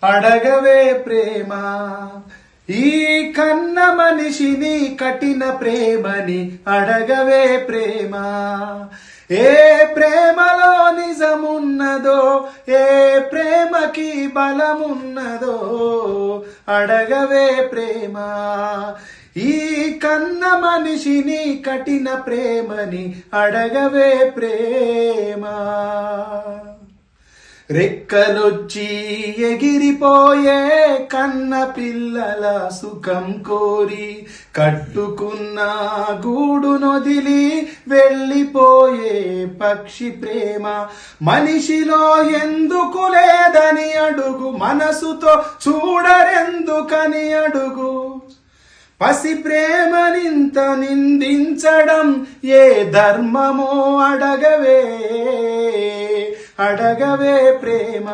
అడగవే ప్రేమ ఈ కన్న మనిషిని కఠిన ప్రేమని అడగవే ప్రేమ ఏ ప్రేమలో నిజమున్నదో ఏ ప్రేమకి బలమున్నదో అడగవే ప్రేమ ఈ కన్న మనిషిని కఠిన ప్రేమని అడగవే ప్రేమ రెక్కలొచ్చి ఎగిరిపోయే కన్న పిల్లల సుఖం కోరి కట్టుకున్న గూడు నొదిలి వెళ్ళిపోయే పక్షి ప్రేమ మనిషిలో ఎందుకు లేదని అడుగు మనసుతో చూడరెందుకని అడుగు పసి ప్రేమనింత నిందించడం ఏ ధర్మమో అడగవే అడగవే ప్రేమ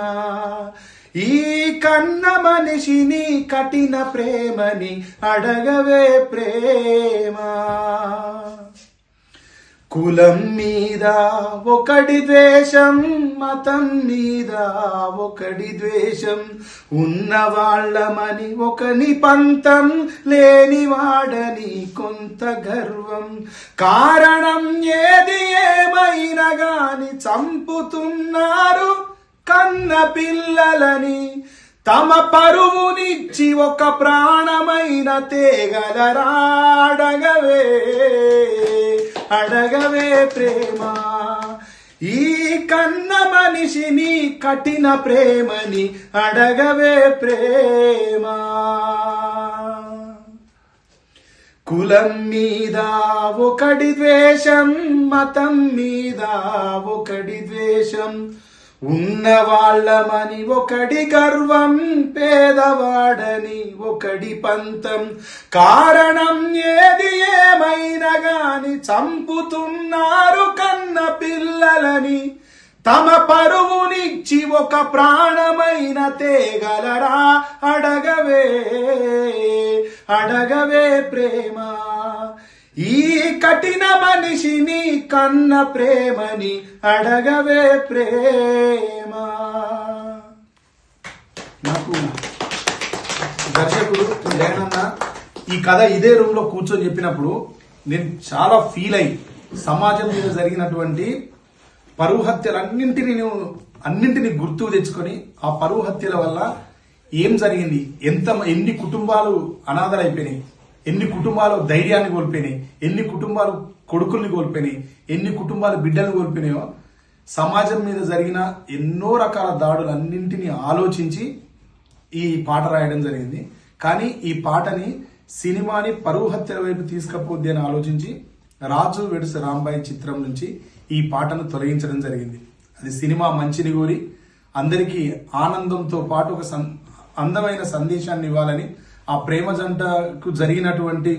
ఈ కన్న మనిషిని కఠిన ప్రేమని అడగవే ప్రేమ కులం మీద ఒకడి ద్వేషం మతం మీద ఒకడి ద్వేషం ఉన్న వాళ్ళమని ఒకని పంతం లేని వాడని కొంత గర్వం కారణం ఏది ఏమైనా గాని చంపుతున్నారు కన్న పిల్లలని తమ పరువునిచ్చి ఒక ప్రాణమైన తేగలరా అడగవే అడగవే ప్రేమ ఈ కన్న మనిషిని కఠిన ప్రేమని అడగవే ప్రేమ కులం మీద ఒకడి ద్వేషం మతం మీద ఒకడి ద్వేషం ఉన్న వాళ్ళమని ఒకడి గర్వం పేదవాడని ఒకడి పంతం కారణం ఏది ఏమైనా గాని చంపుతున్నారు కన్న పిల్లలని తమ పరువునిచ్చి ఒక ప్రాణమైన తేగలరా అడగవే అడగవే ప్రేమ ఈ కఠిన మనిషిని కన్న ప్రేమని అడగవే ప్రేమ. నాకు దర్శకుడు జగనన్న ఈ కథ ఇదే రూమ్ లో కూర్చొని చెప్పినప్పుడు నేను చాలా ఫీల్ అయ్యి సమాజం మీద జరిగినటువంటి పరువు అన్నింటినీ గుర్తుకు తెచ్చుకొని ఆ పరువు హత్యల వల్ల ఏం జరిగింది, ఎన్ని కుటుంబాలు అనాథలైపోయినాయి, ఎన్ని కుటుంబాలు ధైర్యాన్ని కోల్పోయినాయి, ఎన్ని కుటుంబాలు కొడుకుల్ని కోల్పోయినాయి, ఎన్ని కుటుంబాలు బిడ్డలు కోల్పోయినాయో సమాజం మీద జరిగిన ఎన్నో రకాల దాడులన్నింటినీ ఆలోచించి ఈ పాట రాయడం జరిగింది. కానీ ఈ పాటని సినిమాని పరువు హత్యల వైపు తీసుకపోద్ది అని ఆలోచించి రాజు వెడ్స్ రాంబాయి చిత్రం నుంచి ఈ పాటను తొలగించడం జరిగింది. అది సినిమా మంచిని కోరి అందరికీ ఆనందంతో పాటు ఒక అందమైన సందేశాన్ని ఇవ్వాలని, ఆ ప్రేమ జంటకు జరిగినటువంటి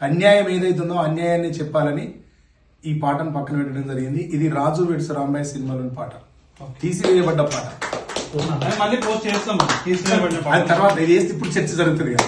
అన్యాయం ఏదైతుందో అన్యాయాన్ని చెప్పాలని ఈ పాటను పక్కన పెట్టడం జరిగింది. ఇది రాజు వెడ్స్ రాంబాయి సినిమాలోని పాట, తీసివేయబడ్డ పాట. మళ్ళీ పోస్ట్ చేస్తాం. తర్వాత ఇది ఇప్పుడు చర్చ జరుగుతుంది కదా.